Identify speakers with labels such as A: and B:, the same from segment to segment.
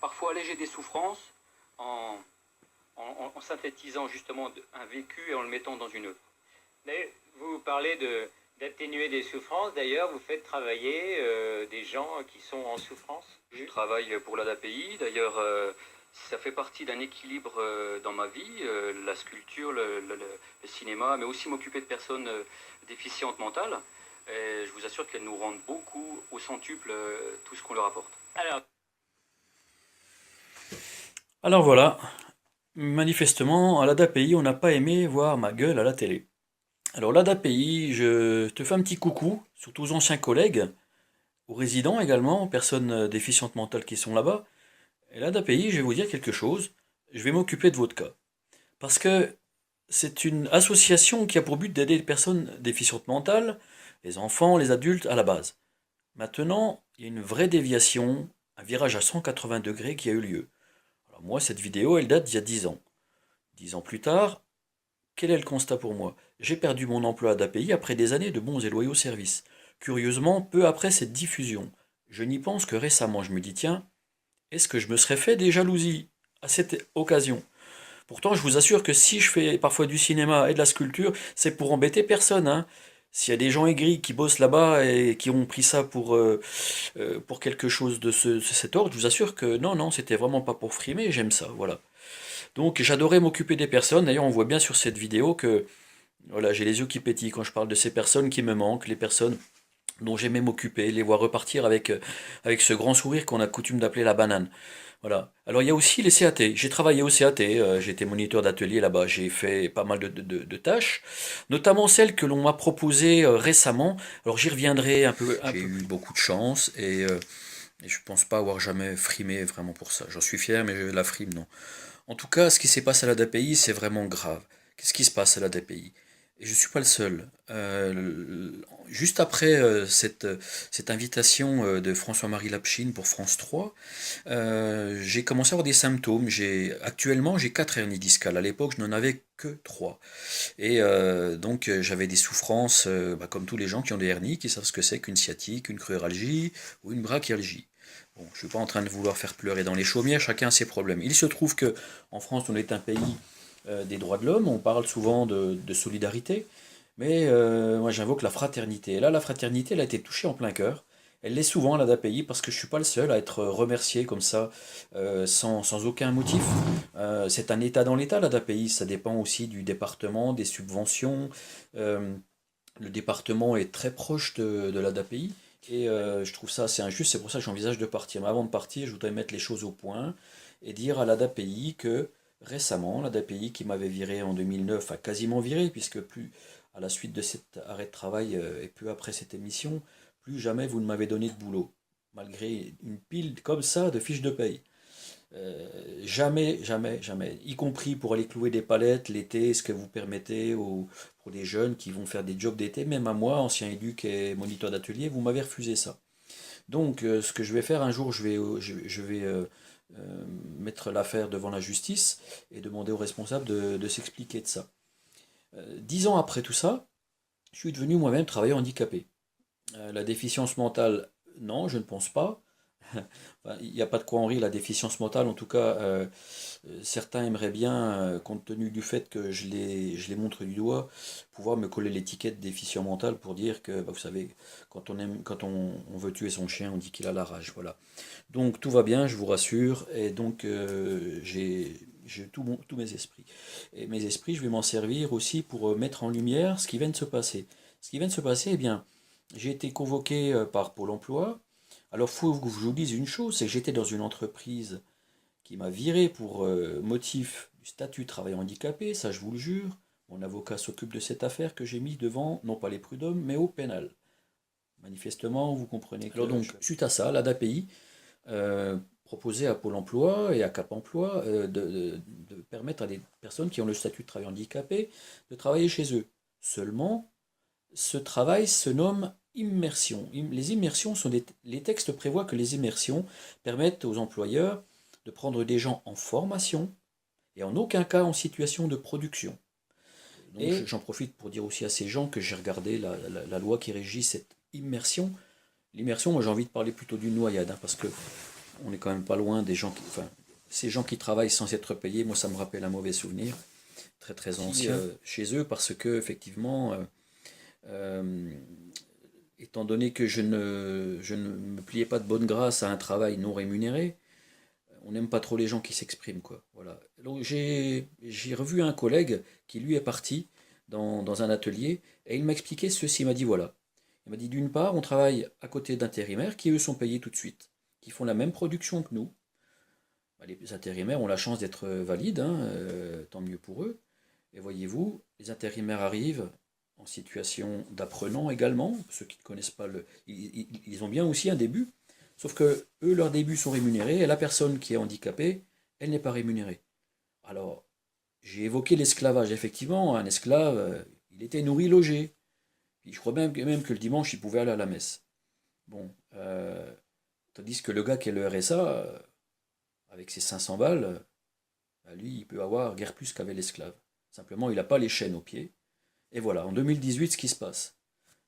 A: parfois alléger des souffrances en, en synthétisant justement un vécu et en le mettant dans une œuvre.
B: Vous parlez d'atténuer des souffrances. D'ailleurs, vous faites travailler des gens qui sont en souffrance.
A: Je travaille pour l'ADAPI. D'ailleurs, ça fait partie d'un équilibre dans ma vie, la sculpture, le cinéma, mais aussi m'occuper de personnes déficientes mentales. Et je vous assure qu'elles nous rendent beaucoup au centuple tout ce qu'on leur apporte. Alors voilà, manifestement, à l'ADAPI, on n'a pas aimé voir ma gueule à la télé. Alors l'ADAPI, je te fais un petit coucou, surtout aux anciens collègues, aux résidents également, aux personnes déficientes mentales qui sont là-bas. Et l'ADAPI, je vais vous dire quelque chose, je vais m'occuper de votre cas. Parce que c'est une association qui a pour but d'aider les personnes déficientes mentales, les enfants, les adultes, à la base. Maintenant, il y a une vraie déviation, un virage à 180 degrés qui a eu lieu. Alors moi, cette vidéo, elle date d'il y a 10 ans. 10 ans plus tard, quel est le constat pour moi? J'ai perdu mon emploi à d'API après des années de bons et loyaux services. Curieusement, peu après cette diffusion, je n'y pense que récemment. Je me dis, tiens, est-ce que je me serais fait des jalousies à cette occasion? Pourtant, je vous assure que si je fais parfois du cinéma et de la sculpture, c'est pour embêter personne, hein. S'il y a des gens aigris qui bossent là-bas et qui ont pris ça pour quelque chose de cet ordre, je vous assure que non, non, c'était vraiment pas pour frimer, j'aime ça, voilà. Donc j'adorais m'occuper des personnes, d'ailleurs on voit bien sur cette vidéo que voilà, j'ai les yeux qui pétillent quand je parle de ces personnes qui me manquent, les personnes dont j'aimais m'occuper, les voir repartir avec ce grand sourire qu'on a coutume d'appeler la banane. Voilà. Alors il y a aussi les CAT. J'ai travaillé au CAT, j'ai été moniteur d'atelier là-bas, j'ai fait pas mal de tâches, notamment celles que l'on m'a proposées récemment. Alors j'y reviendrai un peu. J'ai eu beaucoup de chance et je pense pas avoir jamais frimé vraiment pour ça. J'en suis fier, mais la frime, non. En tout cas, ce qui s'est passé à l'ADAPI, c'est vraiment grave. Qu'est-ce qui se passe à l'ADAPI? Et je ne suis pas le seul. Juste après cette invitation de François-Marie Lapchine pour France 3, j'ai commencé à avoir des symptômes. Actuellement, j'ai 4 hernies discales. À l'époque, je n'en avais que 3. Et donc, j'avais des souffrances, comme tous les gens qui ont des hernies, qui savent ce que c'est qu'une sciatique, une cruralgie ou une brachialgie. Bon, je ne suis pas en train de vouloir faire pleurer dans les chaumières, chacun a ses problèmes. Il se trouve que en France, on est un pays des droits de l'homme, on parle souvent de solidarité, mais moi j'invoque la fraternité. Et là, la fraternité, elle a été touchée en plein cœur. Elle l'est souvent à l'ADAPI parce que je ne suis pas le seul à être remercié comme ça, sans aucun motif. C'est un État dans l'État, l'ADAPI, ça dépend aussi du département, des subventions. Euh, le département est très proche de l'ADAPI. Et je trouve ça assez injuste, c'est pour ça que j'envisage de partir. Mais avant de partir, je voudrais mettre les choses au point et dire à l'ADAPI que récemment, l'ADAPI qui m'avait viré en 2009 a quasiment viré, puisque plus à la suite de cet arrêt de travail et peu après cette émission, plus jamais vous ne m'avez donné de boulot, malgré une pile comme ça de fiches de paye. Jamais, jamais, jamais. Y compris pour aller clouer des palettes l'été, ce que vous permettez pour des jeunes qui vont faire des jobs d'été. Même à moi, ancien éduc et moniteur d'atelier, vous m'avez refusé ça. Donc, ce que je vais faire un jour, je vais mettre l'affaire devant la justice et demander aux responsables de s'expliquer de ça. 10 ans après tout ça, je suis devenu moi-même travailleur handicapé. La déficience mentale, non, je ne pense pas. Enfin, il n'y a pas de quoi en rire, la déficience mentale. En tout cas, certains aimeraient bien, compte tenu du fait que je les montre du doigt, pouvoir me coller l'étiquette déficient mental pour dire que, vous savez, quand on veut tuer son chien, on dit qu'il a la rage. Voilà. Donc tout va bien, je vous rassure, et donc j'ai tous mes esprits. Et mes esprits, je vais m'en servir aussi pour mettre en lumière ce qui vient de se passer. Ce qui vient de se passer, eh bien, j'ai été convoqué par Pôle emploi. Alors, il faut que je vous dise une chose, c'est que j'étais dans une entreprise qui m'a viré pour motif du statut de travailleur handicapé, ça je vous le jure. Mon avocat s'occupe de cette affaire que j'ai mis devant, non pas les prud'hommes, mais au pénal. Manifestement, vous comprenez que... Alors donc, suite à ça, l'ADAPI proposait à Pôle emploi et à Cap emploi de permettre à des personnes qui ont le statut de travailleur handicapé de travailler chez eux. Seulement, ce travail se nomme immersion. Les immersions les textes prévoient que les immersions permettent aux employeurs de prendre des gens en formation et en aucun cas en situation de production. Donc, et j'en profite pour dire aussi à ces gens que j'ai regardé la loi qui régit cette immersion. L'immersion, moi j'ai envie de parler plutôt d'une noyade, hein, parce que on est quand même pas loin des gens qui, enfin, ces gens qui travaillent sans être payés, moi ça me rappelle un mauvais souvenir, très très ancien, chez eux, parce que effectivement, euh, étant donné que je ne me pliais pas de bonne grâce à un travail non rémunéré, on n'aime pas trop les gens qui s'expriment, quoi. Voilà. Donc j'ai revu un collègue qui lui est parti dans un atelier et il m'a expliqué ceci. Il m'a dit voilà. Il m'a dit d'une part, on travaille à côté d'intérimaires qui eux sont payés tout de suite, qui font la même production que nous. Bah, les intérimaires ont la chance d'être valides, hein, tant mieux pour eux. Et voyez-vous, les intérimaires arrivent en situation d'apprenant également, ceux qui ne connaissent pas ils ont bien aussi un début, sauf que eux, leurs débuts sont rémunérés, et la personne qui est handicapée, elle n'est pas rémunérée. Alors, j'ai évoqué l'esclavage, effectivement, un esclave, il était nourri, logé, puis je crois même que le dimanche, il pouvait aller à la messe. Bon, tandis que le gars qui est le RSA, avec ses 500 balles, bah, lui, il peut avoir guère plus qu'avait l'esclave. Simplement, il n'a pas les chaînes aux pieds. Et voilà, en 2018, ce qui se passe.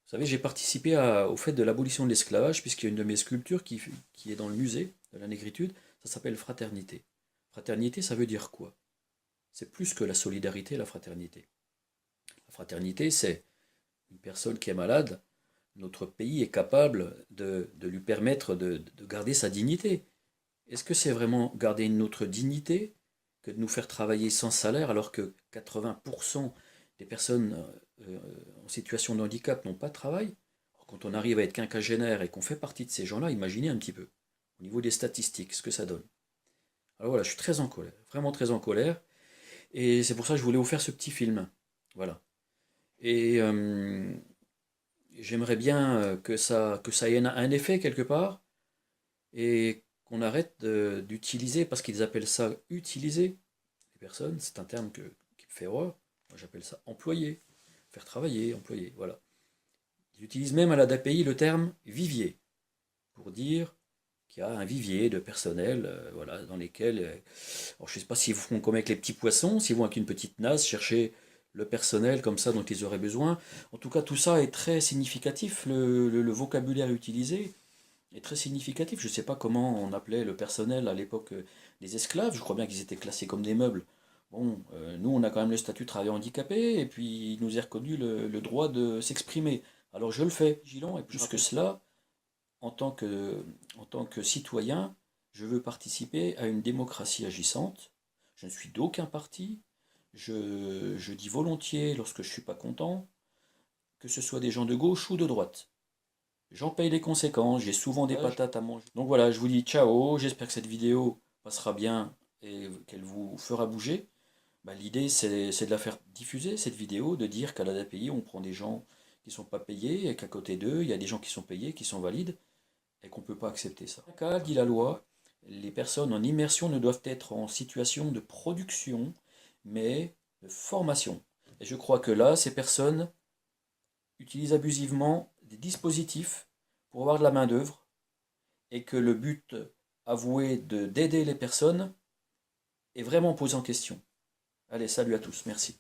A: Vous savez, j'ai participé au fait de l'abolition de l'esclavage, puisqu'il y a une de mes sculptures qui est dans le musée de la négritude, ça s'appelle Fraternité. Fraternité, ça veut dire quoi? C'est plus que la solidarité, la fraternité. La fraternité, c'est une personne qui est malade, notre pays est capable de lui permettre de garder sa dignité. Est-ce que c'est vraiment garder notre dignité que de nous faire travailler sans salaire alors que 80% des personnes en situation de handicap n'ont pas de travail? Alors, quand on arrive à être quinquagénaire et qu'on fait partie de ces gens-là, imaginez un petit peu, au niveau des statistiques, ce que ça donne. Alors voilà, je suis très en colère, vraiment très en colère, et c'est pour ça que je voulais vous faire ce petit film. Voilà. Et j'aimerais bien que ça ait un effet quelque part, et qu'on arrête d'utiliser, parce qu'ils appellent ça utiliser les personnes, c'est un terme qui me fait horreur. Moi j'appelle ça employer, faire travailler, employer, voilà. Ils utilisent même à la DAPI le terme vivier, pour dire qu'il y a un vivier de personnel, voilà, dans lesquels, alors je ne sais pas s'ils font comme avec les petits poissons, s'ils vont avec une petite nasse chercher le personnel comme ça dont ils auraient besoin. En tout cas, tout ça est très significatif, le vocabulaire utilisé est très significatif. Je ne sais pas comment on appelait le personnel à l'époque des esclaves. Je crois bien qu'ils étaient classés comme des meubles. Bon, nous, on a quand même le statut de travailleur handicapé, et puis il nous est reconnu le droit de s'exprimer. Alors je le fais, Gilon, et plus que cela, en tant en tant que citoyen, je veux participer à une démocratie agissante. Je ne suis d'aucun parti. Je dis volontiers, lorsque je ne suis pas content, que ce soit des gens de gauche ou de droite. J'en paye les conséquences, j'ai souvent des patates à manger. Donc voilà, je vous dis ciao, j'espère que cette vidéo passera bien et qu'elle vous fera bouger. Bah, l'idée, c'est de la faire diffuser, cette vidéo, de dire qu'à l'ADAPI, on prend des gens qui ne sont pas payés et qu'à côté d'eux, il y a des gens qui sont payés, qui sont valides, et qu'on ne peut pas accepter ça. Car, dit la loi, les personnes en immersion ne doivent être en situation de production, mais de formation. Et je crois que là, ces personnes utilisent abusivement des dispositifs pour avoir de la main-d'œuvre, et que le but avoué d'aider les personnes est vraiment posé en question. Allez, salut à tous, merci.